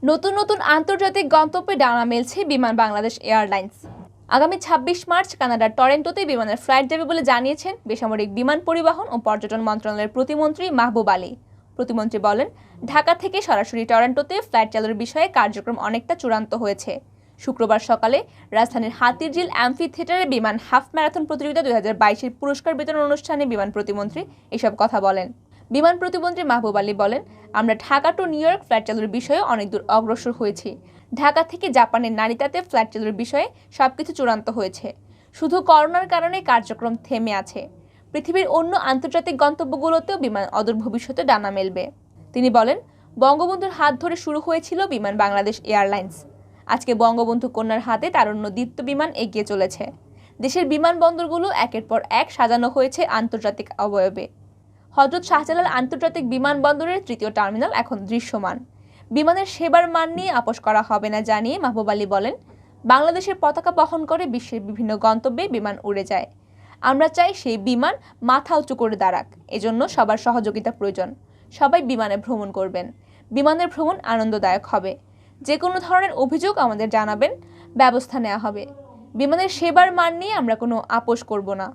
নতুন নতুন আন্তর্জাতিক গন্তব্যে ডানা মেলছে বিমান বাংলাদেশ এয়ারলাইন্স। আগামী ২৬ মার্চ কানাডার টরেন্টোতে বিমানের ফ্লাইট যাবে বলে জানিয়েছেন বেসামরিক বিমান পরিবহন ও পর্যটন মন্ত্রণালয়ের প্রতিমন্ত্রী মাহবুব আলী। প্রতিমন্ত্রী বলেন, ঢাকা থেকে সরাসরি টরেন্টোতে ফ্লাইট চালুর বিষয়ে কার্যক্রম অনেকটা চূড়ান্ত হয়েছে। শুক্রবার সকালে রাজধানীর হাতিরঝিল অ্যাম্ফি থিয়েটারে বিমান হাফ ম্যারাথন প্রতিযোগিতা ২০২২-এর পুরস্কার বিতরণ অনুষ্ঠানে বিমান প্রতিমন্ত্রী এসব কথা বলেন। বিমান প্রতিমন্ত্রী মাহবুব আলী বলেন, আমরা Dhaka two new York flight চালুর বিষয়ে অনেক দূর অগ্রসর হয়েছি। ঢাকা থেকে জাপানের নারিতাতে ফ্লাইট চালুর বিষয়ে সবকিছু চূড়ান্ত হয়েছে। শুধু করোনার কারণে কার্যক্রম থেমে আছে। পৃথিবীর অন্য আন্তর্জাতিক গন্তব্যগুলোতেও বিমান অদূর ভবিষ্যতে ডানা মেলবে। তিনি বলেন, বঙ্গবন্ধুর হাত ধরে শুরু হয়েছিল বিমান বাংলাদেশ এয়ারলাইন্স। আজকে বঙ্গবন্ধু কন্যার হাতে তারুণ্য দীপ্ত বিমান এগিয়ে চলেছে। দেশের বিমানবন্দরগুলো একের পর এক সাজানো হয়েছে আন্তর্জাতিক অবয়বে। হযরত শাহজালাল আন্তর্জাতিক বিমানবন্দরের তৃতীয় টার্মিনাল এখন দৃশ্যমান। বিমানের সেবার মান নিয়ে আপোস করা হবে না জানিয়ে মাহবুব আলী বলেন, বাংলাদেশের পতাকা বহন করে বিশ্বের বিভিন্ন গন্তব্যে বিমান উড়ে যায়। আমরা চাই সেই বিমান মাথা উঁচু করে দাঁড়াক। এজন্য সবার সহযোগিতা প্রয়োজন। সবাই বিমানে ভ্রমণ করবেন। বিমানের ভ্রমণ আনন্দদায়ক হবে। যে কোনো ধরনের অভিযোগ আমাদের জানাবেন, ব্যবস্থা নেওয়া হবে। বিমানের সেবার মান নিয়ে আমরা কোনো আপোস করব না।